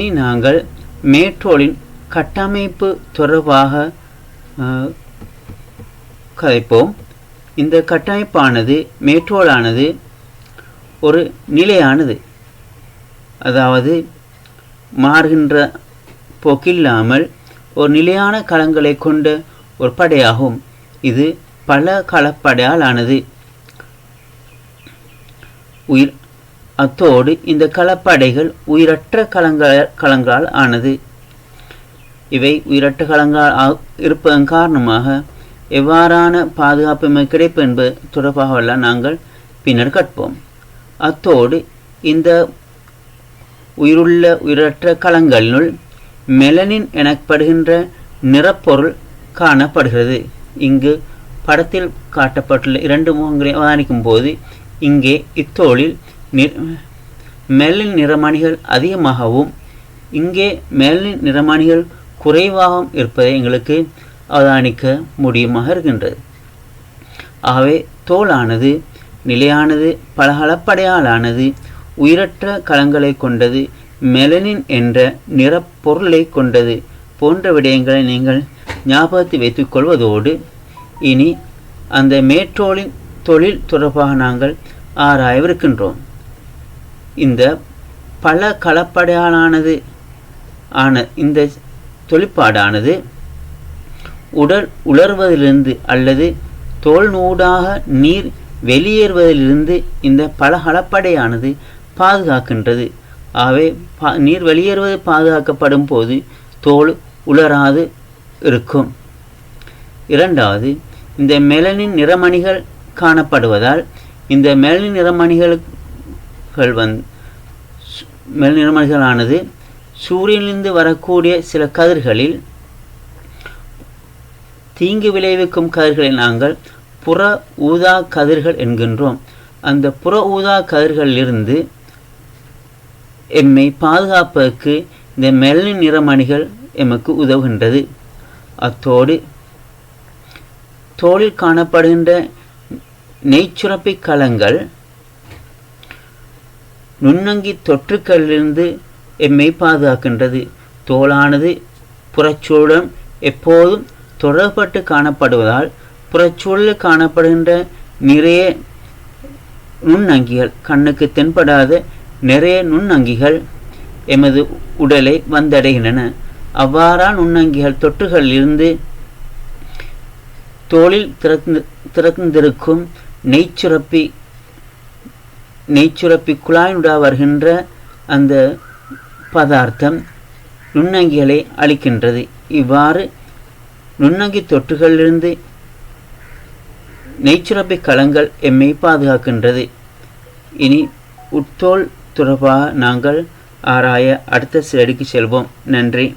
இனி நாங்கள் மேட்ரோலின் கட்டமைப்பு தொடர்பாக கதைப்போம். இந்த கட்டமைப்பானது மேட்ரோலானது ஒரு நிலையானது, அதாவது மாறுகின்ற போக்கில்லாமல் ஒரு நிலையான களங்களை கொண்ட ஒரு படையாகும். இது பல களப்படையால் ஆனது. அத்தோடு இந்த களப்படைகள் உயிரற்ற களங்களால் ஆனது. இவை உயிரற்ற களங்களால் இருப்பதன் காரணமாக எவ்வாறான பாதுகாப்பு கிடைப்பு என்பது தொடர்பாக நாங்கள் பின்னர் கற்போம். அத்தோடு இந்த உயிரற்ற களங்களினுள் மெலனின் எனப்படுகின்ற நிறப்பொருள் காணப்படுகிறது. இங்கு படத்தில் காட்டப்பட்டுள்ள இரண்டு முகங்களை அவதானிக்கும் போது இங்கே இத்தோலில் மெலனின் நிறமணிகள் அதிகமாகவும் இங்கே மெலனின் நிறமணிகள் குறைவாகவும் இருப்பதை எங்களுக்கு அவதானிக்க முடியுமாக இருக்கின்றது. ஆகவே தோலானது நிலையானது, பலகலப்படையாலானது, உயிரற்ற களங்களை கொண்டது, மெலனின் என்ற நிறப்பொருளை கொண்டது போன்ற விடயங்களை நீங்கள் ஞாபகத்தில் வைத்துக் கொள்வதோடு இனி அந்த மேட்ரோலின் தொழில் தொடர்பாக நாங்கள் ஆராயவிருக்கின்றோம். இந்த பல களப்படையாலானது இந்த தொழிற்பாடானது உடல் உலர்வதிலிருந்து அல்லது தோல் நூடாக நீர் வெளியேறுவதிலிருந்து இந்த பல களப்படையானது பாதுகாக்கின்றது. ஆகவே நீர் வெளியேறுவது பாதுகாக்கப்படும் போது தோல் உலராது இருக்கும். இரண்டாவது, இந்த மெலனின் நிறமணிகள் காணப்படுவதால் இந்த மெலனின் நிறமணிகளானது சூரியனிலிருந்து வரக்கூடிய சில கதிர்களில் தீங்கு விளைவிக்கும் கதிர்களை நாங்கள் புற ஊதா கதிர்கள் என்கின்றோம். அந்த புற ஊதா கதிர்களிலிருந்து எம்மை பாதுகாப்பதற்கு இந்த மெலனின் நிறமணிகள் எமக்கு உதவுகின்றது. அத்தோடு தோலில் காணப்படுகின்ற நெய்ச்சுரப்பி களங்கள் நுண்ணங்கி தொற்றுக்களிலிருந்து எம்மை பாதுகாக்கின்றது. தோலானது புறச்சூழலும் எப்போதும் தொடர்பட்டு காணப்படுவதால் புறச்சூழலில் காணப்படுகின்ற நிறைய நுண்ணங்கிகள், கண்ணுக்கு தென்படாத நிறைய நுண்ணங்கிகள் எமது உடலை வந்தடைகின்றன. அவ்வாறான நுண்ணங்கிகள் தொற்றுகளிலிருந்து தோலில் திறந்திருக்கும் நெய்ச்சுரப்பி குழாயினுடைய வருகின்ற அந்த பதார்த்தம் நுண்ணங்கிகளை அளிக்கின்றது. இவ்வாறு நுண்ணங்கி தொற்றுகளிலிருந்து நெய்ச்சுரப்பி களங்கள் எம்மை பாதுகாக்கின்றது. இனி உட்தோல் தொடர்பாக நாங்கள் ஆராய அடுத்த ஸ்லைடுக்கு செல்வோம். நன்றி.